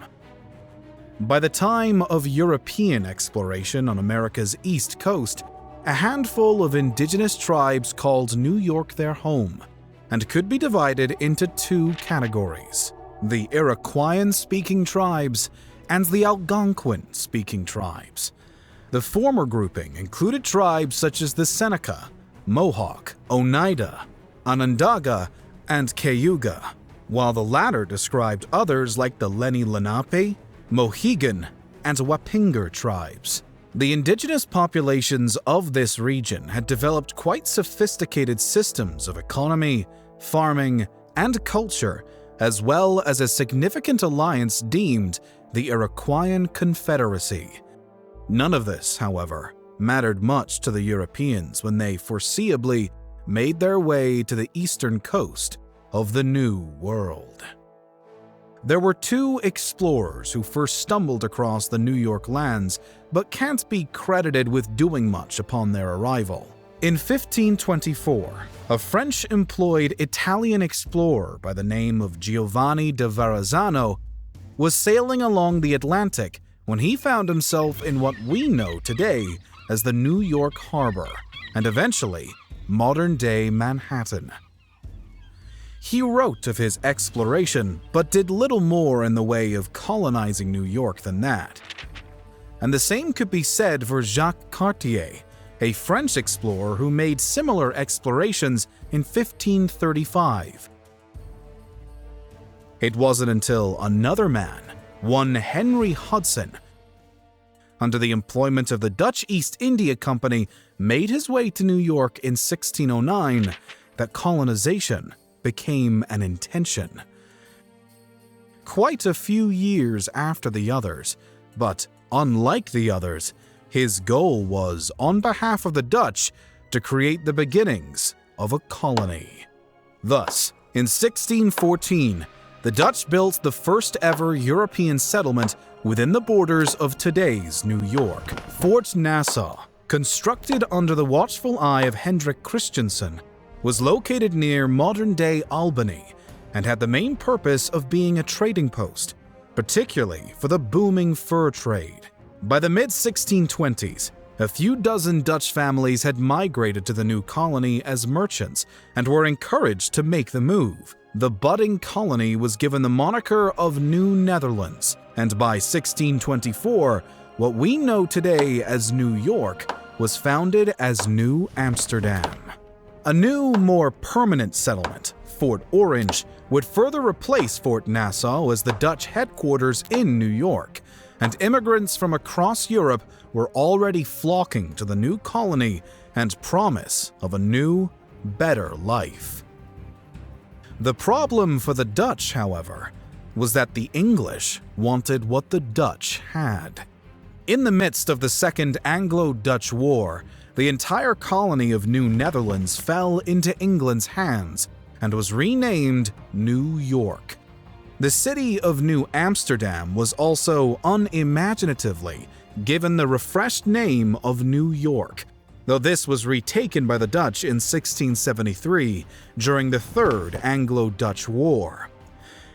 By the time of European exploration on America's east coast, a handful of indigenous tribes called New York their home, and could be divided into two categories: the Iroquoian-speaking tribes and the Algonquin-speaking tribes. The former grouping included tribes such as the Seneca, Mohawk, Oneida, Onondaga, and Cayuga, while the latter described others like the Lenni Lenape, Mohegan, and Wappinger tribes. The indigenous populations of this region had developed quite sophisticated systems of economy, farming, and culture, as well as a significant alliance deemed the Iroquoian Confederacy. None of this, however, mattered much to the Europeans when they foreseeably made their way to the eastern coast of the New World. There were two explorers who first stumbled across the New York lands, but can't be credited with doing much upon their arrival. In 1524, a French-employed Italian explorer by the name of Giovanni da Verrazzano was sailing along the Atlantic when he found himself in what we know today as the New York Harbor, and eventually modern-day Manhattan. He wrote of his exploration, but did little more in the way of colonizing New York than that. And the same could be said for Jacques Cartier, a French explorer who made similar explorations in 1535. It wasn't until another man, one Henry Hudson, under the employment of the Dutch East India Company, made his way to New York in 1609, that colonization became an intention. Quite a few years after the others, but unlike the others, his goal was, on behalf of the Dutch, to create the beginnings of a colony. Thus, in 1614, the Dutch built the first ever European settlement within the borders of today's New York. Fort Nassau, constructed under the watchful eye of Hendrik Christiansen, was located near modern-day Albany and had the main purpose of being a trading post, particularly for the booming fur trade. By the mid-1620s, a few dozen Dutch families had migrated to the new colony as merchants and were encouraged to make the move. The budding colony was given the moniker of New Netherlands, and by 1624, what we know today as New York was founded as New Amsterdam. A new, more permanent settlement, Fort Orange, would further replace Fort Nassau as the Dutch headquarters in New York, and immigrants from across Europe were already flocking to the new colony and promise of a new, better life. The problem for the Dutch, however, was that the English wanted what the Dutch had. In the midst of the Second Anglo-Dutch War, the entire colony of New Netherlands fell into England's hands and was renamed New York. The city of New Amsterdam was also unimaginatively given the refreshed name of New York, though this was retaken by the Dutch in 1673 during the Third Anglo-Dutch War.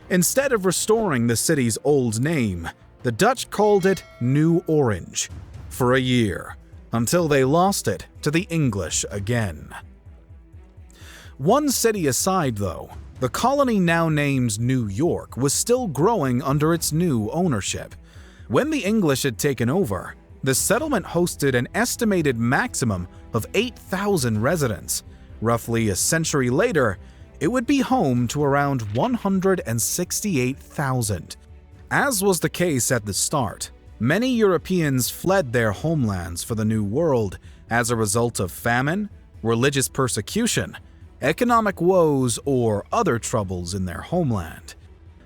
Instead of restoring the city's old name, the Dutch called it New Orange for a year, until they lost it to the English again. One city aside, though, the colony now named New York was still growing under its new ownership. When the English had taken over, the settlement hosted an estimated maximum of 8,000 residents. Roughly a century later, it would be home to around 168,000. As was the case at the start, many Europeans fled their homelands for the New World as a result of famine, religious persecution, economic woes, or other troubles in their homeland.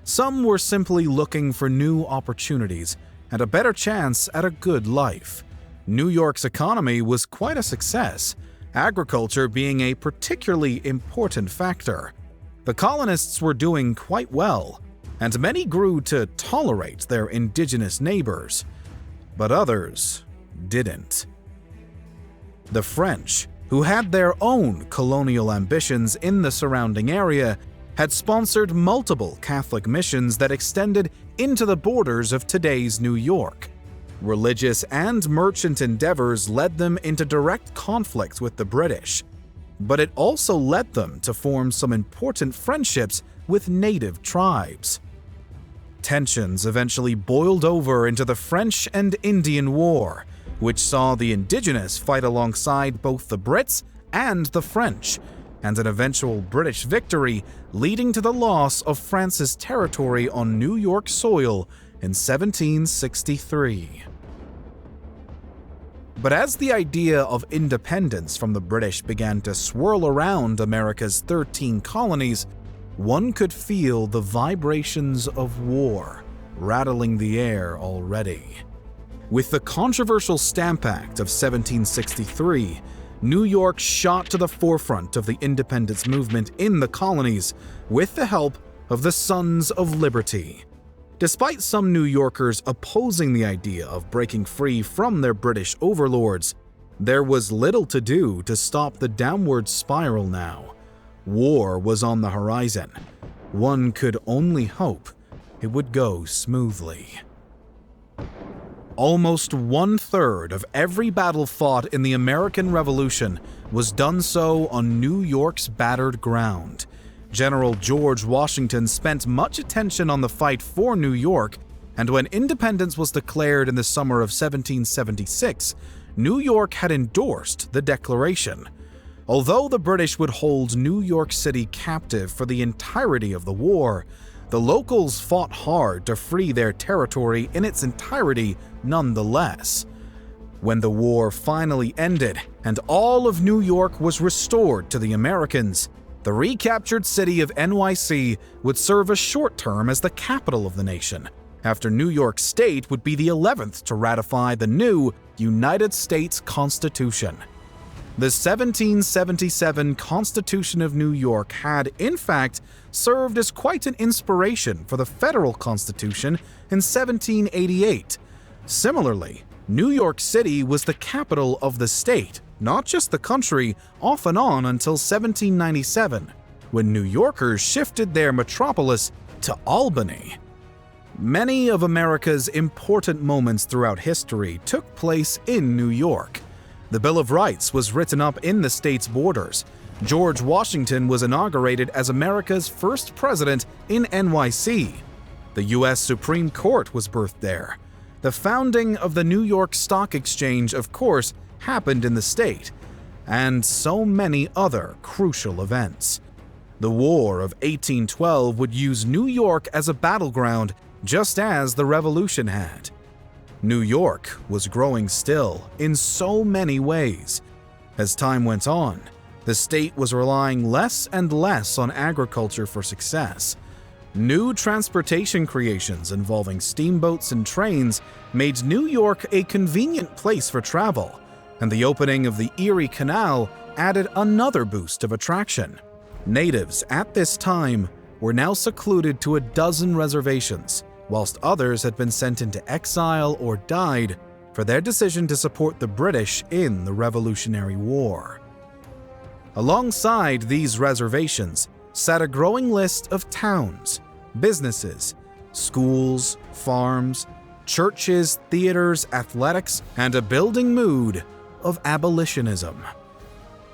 Some were simply looking for new opportunities and a better chance at a good life. New York's economy was quite a success, agriculture being a particularly important factor. The colonists were doing quite well, and many grew to tolerate their indigenous neighbors, but others didn't. The French, who had their own colonial ambitions in the surrounding area, had sponsored multiple Catholic missions that extended into the borders of today's New York. Religious and merchant endeavors led them into direct conflict with the British, but it also led them to form some important friendships with native tribes. Tensions eventually boiled over into the French and Indian War, which saw the indigenous fight alongside both the Brits and the French, and an eventual British victory leading to the loss of France's territory on New York soil in 1763. But as the idea of independence from the British began to swirl around America's 13 colonies, one could feel the vibrations of war rattling the air already. With the controversial Stamp Act of 1763, New York shot to the forefront of the independence movement in the colonies with the help of the Sons of Liberty. Despite some New Yorkers opposing the idea of breaking free from their British overlords, there was little to do to stop the downward spiral now. War was on the horizon. One could only hope it would go smoothly. Almost 1/3 of every battle fought in the American Revolution was done so on New York's battered ground. General George Washington spent much attention on the fight for New York, and when independence was declared in the summer of 1776, New York had endorsed the Declaration. Although the British would hold New York City captive for the entirety of the war, the locals fought hard to free their territory in its entirety nonetheless. When the war finally ended and all of New York was restored to the Americans, the recaptured city of NYC would serve a short term as the capital of the nation, after New York State would be the 11th to ratify the new United States Constitution. The 1777 Constitution of New York had, in fact, served as quite an inspiration for the federal Constitution in 1788. Similarly, New York City was the capital of the state, not just the country, off and on until 1797, when New Yorkers shifted their metropolis to Albany. Many of America's important moments throughout history took place in New York. The Bill of Rights was written up in the state's borders. George Washington was inaugurated as America's first president in NYC. The U.S. Supreme Court was birthed there. The founding of the New York Stock Exchange, of course, happened in the state, and so many other crucial events. The War of 1812 would use New York as a battleground, just as the Revolution had. New York was growing still in so many ways. As time went on, the state was relying less and less on agriculture for success. New transportation creations involving steamboats and trains made New York a convenient place for travel, and the opening of the Erie Canal added another boost of attraction. Natives at this time were now secluded to a dozen reservations, whilst others had been sent into exile or died for their decision to support the British in the Revolutionary War. Alongside these reservations sat a growing list of towns, businesses, schools, farms, churches, theaters, athletics, and a building mood of abolitionism.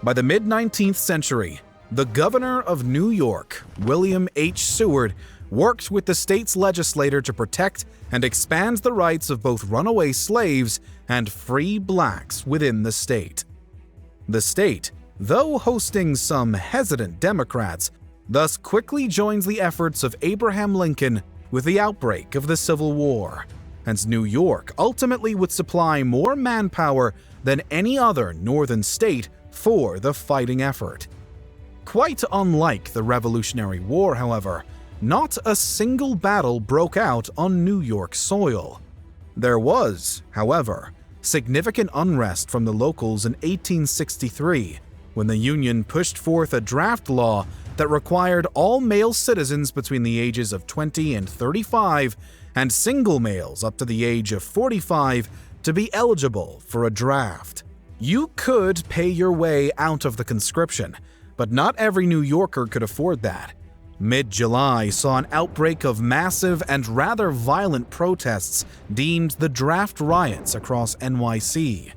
By the mid-19th century, the governor of New York, William H. Seward, worked with the state's legislature to protect and expand the rights of both runaway slaves and free blacks within the state. The state, though hosting some hesitant Democrats, thus quickly joins the efforts of Abraham Lincoln with the outbreak of the Civil War, and New York ultimately would supply more manpower than any other northern state for the fighting effort. Quite unlike the Revolutionary War, however, not a single battle broke out on New York soil. There was, however, significant unrest from the locals in 1863, when the Union pushed forth a draft law that required all male citizens between the ages of 20 and 35 and single males up to the age of 45 to be eligible for a draft. You could pay your way out of the conscription, but not every New Yorker could afford that. Mid-July saw an outbreak of massive and rather violent protests deemed the draft riots across NYC.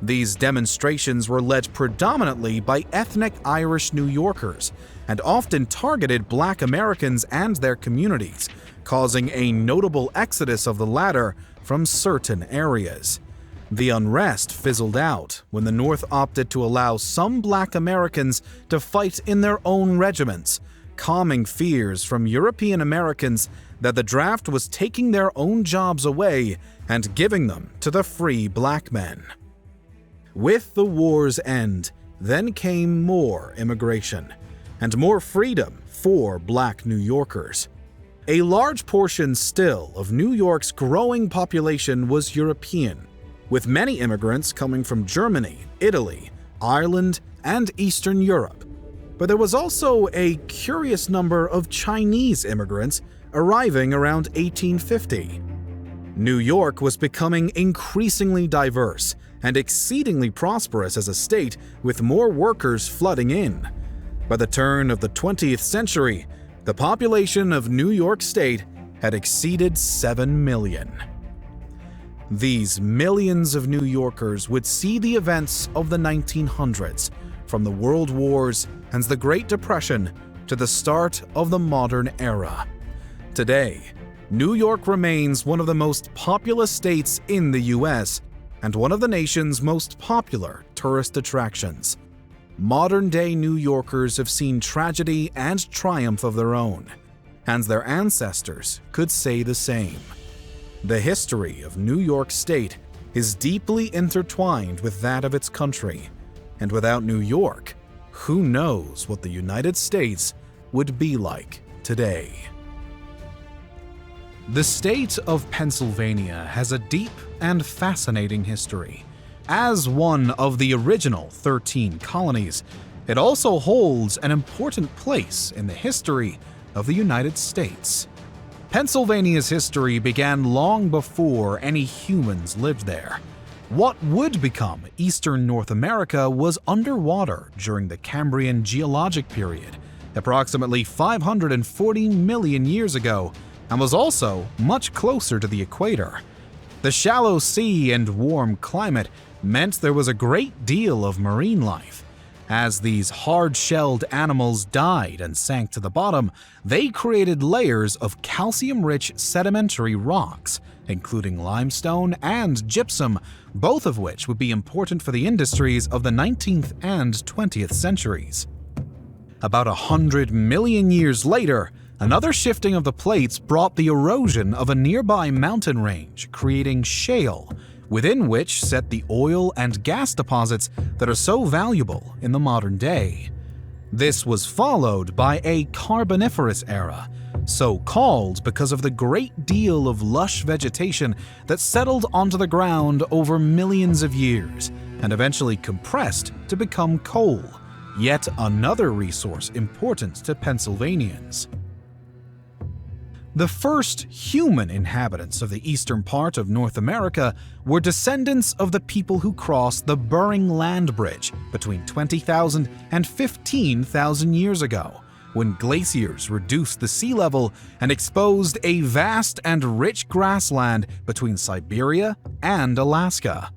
These demonstrations were led predominantly by ethnic Irish New Yorkers and often targeted Black Americans and their communities, causing a notable exodus of the latter from certain areas. The unrest fizzled out when the North opted to allow some Black Americans to fight in their own regiments, calming fears from European Americans that the draft was taking their own jobs away and giving them to the free Black men. With the war's end, then came more immigration and more freedom for Black New Yorkers. A large portion still of New York's growing population was European, with many immigrants coming from Germany, Italy, Ireland, and Eastern Europe. But there was also a curious number of Chinese immigrants arriving around 1850. New York was becoming increasingly diverse and exceedingly prosperous as a state, with more workers flooding in. By the turn of the 20th century, the population of New York State had exceeded 7 million. These millions of New Yorkers would see the events of the 1900s, from the World Wars and the Great Depression to the start of the modern era. Today, New York remains one of the most populous states in the US and one of the nation's most popular tourist attractions. Modern-day New Yorkers have seen tragedy and triumph of their own, and their ancestors could say the same. The history of New York State is deeply intertwined with that of its country, and without New York, who knows what the United States would be like today. The state of Pennsylvania has a deep and fascinating history. As one of the original 13 colonies, it also holds an important place in the history of the United States. Pennsylvania's history began long before any humans lived there. What would become eastern North America was underwater during the Cambrian geologic period, approximately 540 million years ago, and was also much closer to the equator. The shallow sea and warm climate meant there was a great deal of marine life. As these hard-shelled animals died and sank to the bottom, they created layers of calcium-rich sedimentary rocks, including limestone and gypsum, both of which would be important for the industries of the 19th and 20th centuries. About 100 million years later, another shifting of the plates brought the erosion of a nearby mountain range, creating shale, within which set the oil and gas deposits that are so valuable in the modern day. This was followed by a Carboniferous era, so called because of the great deal of lush vegetation that settled onto the ground over millions of years and eventually compressed to become coal, yet another resource important to Pennsylvanians. The first human inhabitants of the eastern part of North America were descendants of the people who crossed the Bering Land Bridge between 20,000 and 15,000 years ago, when glaciers reduced the sea level and exposed a vast and rich grassland between Siberia and Alaska.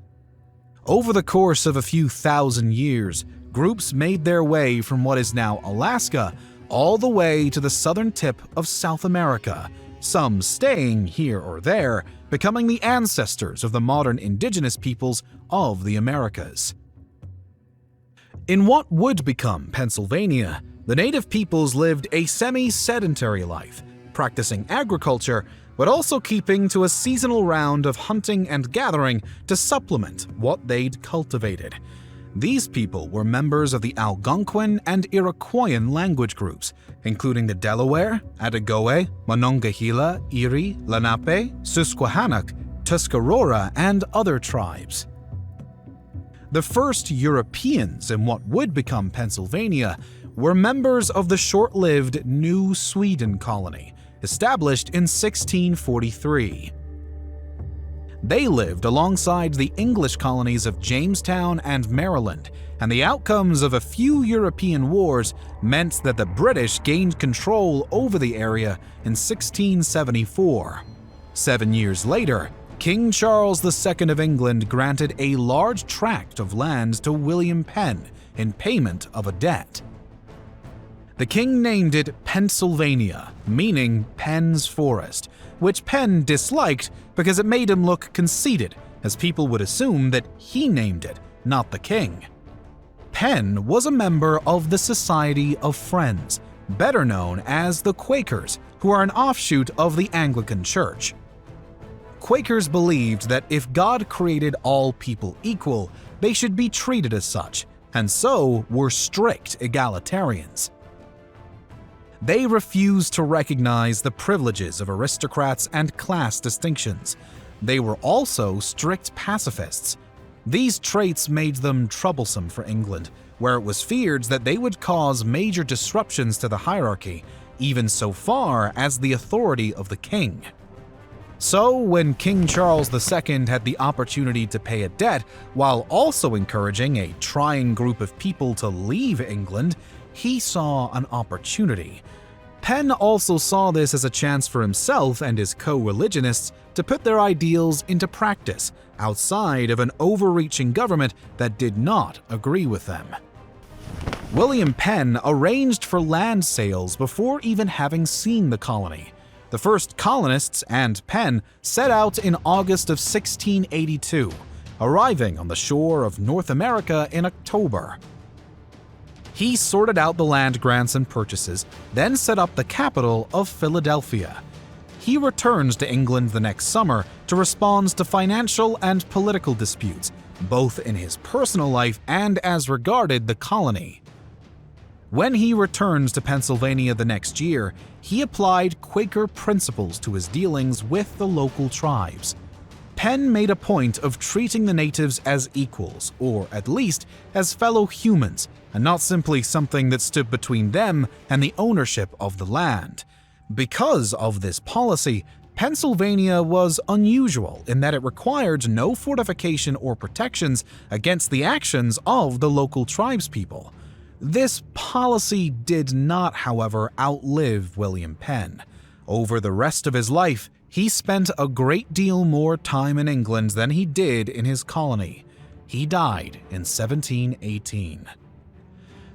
Over the course of a few thousand years, groups made their way from what is now Alaska all the way to the southern tip of South America, some staying here or there, becoming the ancestors of the modern indigenous peoples of the Americas. In what would become Pennsylvania, the native peoples lived a semi-sedentary life, practicing agriculture, but also keeping to a seasonal round of hunting and gathering to supplement what they'd cultivated. These people were members of the Algonquin and Iroquoian language groups, including the Delaware, Atagoe, Monongahela, Erie, Lenape, Susquehannock, Tuscarora, and other tribes. The first Europeans in what would become Pennsylvania were members of the short-lived New Sweden colony, established in 1643. They lived alongside the English colonies of Jamestown and Maryland, and the outcomes of a few European wars meant that the British gained control over the area in 1674. 7 years later, King Charles II of England granted a large tract of land to William Penn in payment of a debt. The king named it Pennsylvania, meaning Penn's Forest, which Penn disliked because it made him look conceited, as people would assume that he named it, not the king. Penn was a member of the Society of Friends, better known as the Quakers, who are an offshoot of the Anglican Church. Quakers believed that if God created all people equal, they should be treated as such, and so were strict egalitarians. They refused to recognize the privileges of aristocrats and class distinctions. They were also strict pacifists. These traits made them troublesome for England, where it was feared that they would cause major disruptions to the hierarchy, even so far as the authority of the king. So, when King Charles II had the opportunity to pay a debt while also encouraging a trying group of people to leave England, he saw an opportunity. Penn also saw this as a chance for himself and his co-religionists to put their ideals into practice outside of an overreaching government that did not agree with them. William Penn arranged for land sales before even having seen the colony. The first colonists and Penn set out in August of 1682, arriving on the shore of North America in October. He sorted out the land grants and purchases, then set up the capital of Philadelphia. He returns to England the next summer to respond to financial and political disputes, both in his personal life and as regarded the colony. When he returns to Pennsylvania the next year, he applied Quaker principles to his dealings with the local tribes. Penn made a point of treating the natives as equals, or at least as fellow humans, and not simply something that stood between them and the ownership of the land. Because of this policy, Pennsylvania was unusual in that it required no fortification or protections against the actions of the local tribespeople. This policy did not, however, outlive William Penn. Over the rest of his life, he spent a great deal more time in England than he did in his colony. He died in 1718.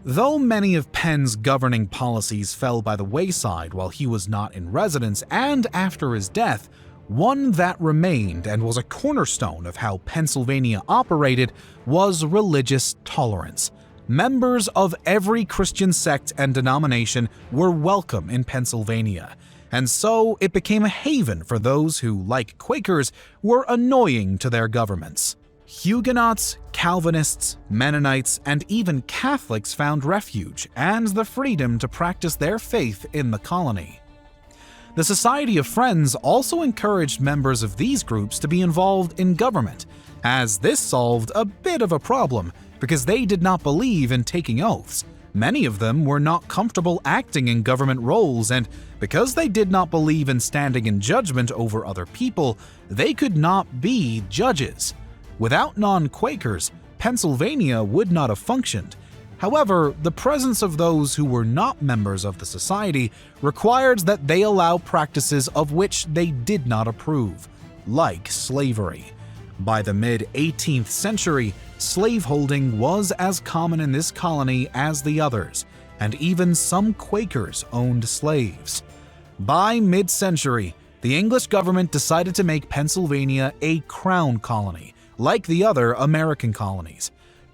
Though many of Penn's governing policies fell by the wayside while he was not in residence and after his death, one that remained and was a cornerstone of how Pennsylvania operated was religious tolerance. Members of every Christian sect and denomination were welcome in Pennsylvania, and so it became a haven for those who, like Quakers, were annoying to their governments. Huguenots, Calvinists, Mennonites, and even Catholics found refuge and the freedom to practice their faith in the colony. The Society of Friends also encouraged members of these groups to be involved in government, as this solved a bit of a problem because they did not believe in taking oaths. Many of them were not comfortable acting in government roles, and because they did not believe in standing in judgment over other people, they could not be judges. Without non-Quakers, Pennsylvania would not have functioned. However, the presence of those who were not members of the society required that they allow practices of which they did not approve, like slavery. By the mid-18th century, slaveholding was as common in this colony as the others, and even some Quakers owned slaves. By mid-century, the English government decided to make Pennsylvania a crown colony, like the other American colonies.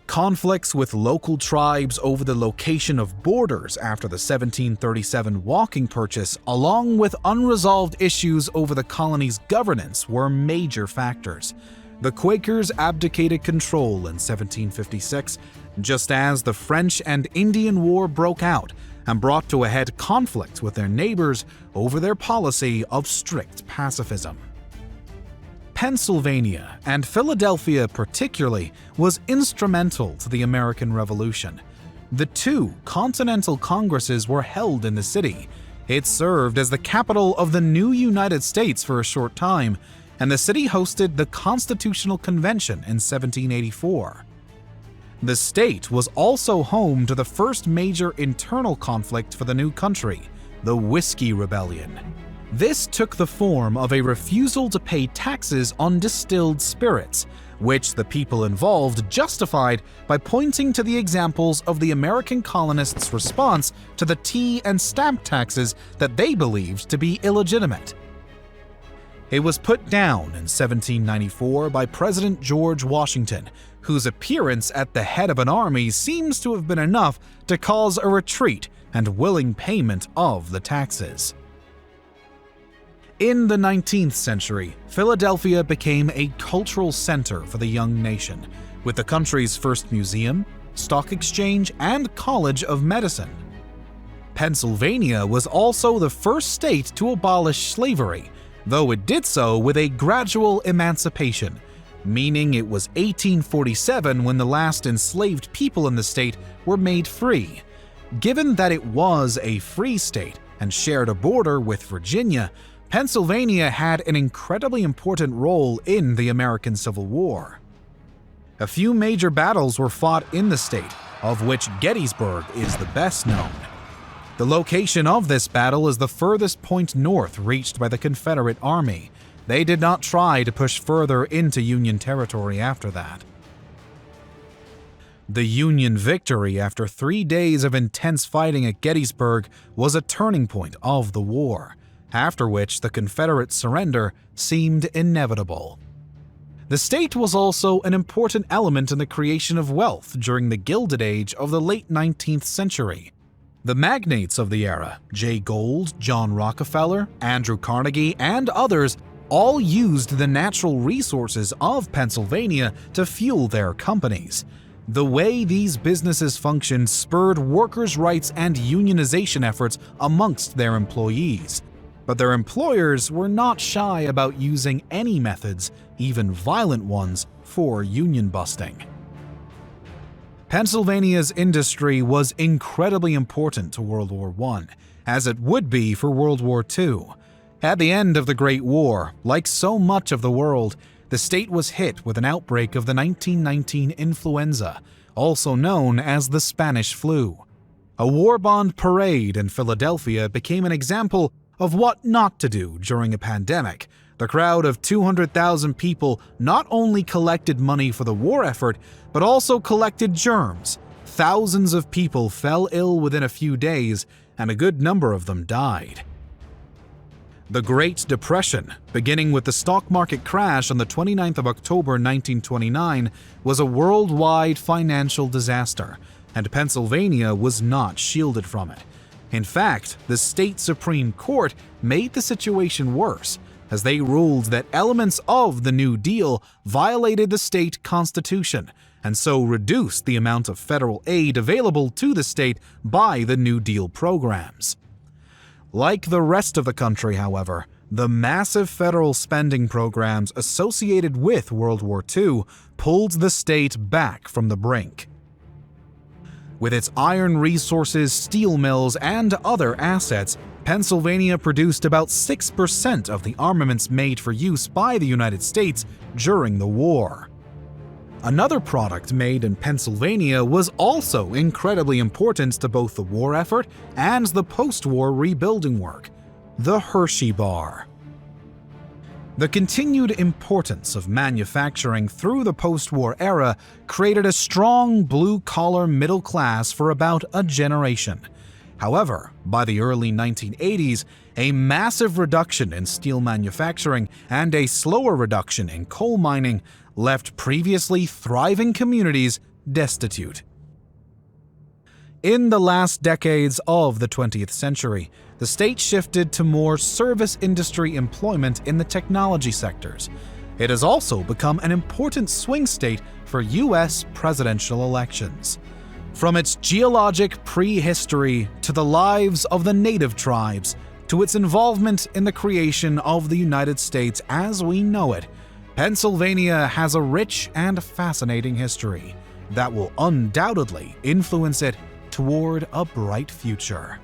Conflicts with local tribes over the location of borders after the 1737 walking purchase, along with unresolved issues over the colony's governance, were major factors. The Quakers abdicated control in 1756, just as the French and Indian War broke out and brought to a head conflicts with their neighbors over their policy of strict pacifism. Pennsylvania, and Philadelphia particularly, was instrumental to the American Revolution. The two Continental Congresses were held in the city. It served as the capital of the new United States for a short time, and the city hosted the Constitutional Convention in 1784. The state was also home to the first major internal conflict for the new country, the Whiskey Rebellion. This took the form of a refusal to pay taxes on distilled spirits, which the people involved justified by pointing to the examples of the American colonists' response to the tea and stamp taxes that they believed to be illegitimate. It was put down in 1794 by President George Washington, whose appearance at the head of an army seems to have been enough to cause a retreat and willing payment of the taxes. In the 19th century, Philadelphia became a cultural center for the young nation, with the country's first museum, stock exchange, and college of medicine. Pennsylvania was also the first state to abolish slavery, though it did so with a gradual emancipation, meaning it was 1847 when the last enslaved people in the state were made free. Given that it was a free state and shared a border with Virginia, Pennsylvania had an incredibly important role in the American Civil War. A few major battles were fought in the state, of which Gettysburg is the best known. The location of this battle is the furthest point north reached by the Confederate Army. They did not try to push further into Union territory after that. The Union victory after 3 days of intense fighting at Gettysburg was a turning point of the war, after which the Confederate surrender seemed inevitable. The state was also an important element in the creation of wealth during the Gilded Age of the late 19th century. The magnates of the era, Jay Gould, John Rockefeller, Andrew Carnegie, and others, all used the natural resources of Pennsylvania to fuel their companies. The way these businesses functioned spurred workers' rights and unionization efforts amongst their employees. But their employers were not shy about using any methods, even violent ones, for union busting. Pennsylvania's industry was incredibly important to World War I, as it would be for World War II. At the end of the Great War, like so much of the world, the state was hit with an outbreak of the 1919 influenza, also known as the Spanish flu. A war bond parade in Philadelphia became an example of what not to do during a pandemic. The crowd of 200,000 people not only collected money for the war effort, but also collected germs. Thousands of people fell ill within a few days, and a good number of them died. The Great Depression, beginning with the stock market crash on the 29th of October 1929, was a worldwide financial disaster, and Pennsylvania was not shielded from it. In fact, the state Supreme Court made the situation worse, as they ruled that elements of the New Deal violated the state constitution, and so reduced the amount of federal aid available to the state by the New Deal programs. Like the rest of the country, however, the massive federal spending programs associated with World War II pulled the state back from the brink. With its iron resources, steel mills, and other assets, Pennsylvania produced about 6% of the armaments made for use by the United States during the war. Another product made in Pennsylvania was also incredibly important to both the war effort and the post-war rebuilding work: the Hershey bar. The continued importance of manufacturing through the post-war era created a strong blue-collar middle class for about a generation. However, by the early 1980s, a massive reduction in steel manufacturing and a slower reduction in coal mining left previously thriving communities destitute. In the last decades of the 20th century, the state shifted to more service industry employment in the technology sectors. It has also become an important swing state for U.S. presidential elections. From its geologic prehistory to the lives of the native tribes, to its involvement in the creation of the United States as we know it, Pennsylvania has a rich and fascinating history that will undoubtedly influence it toward a bright future.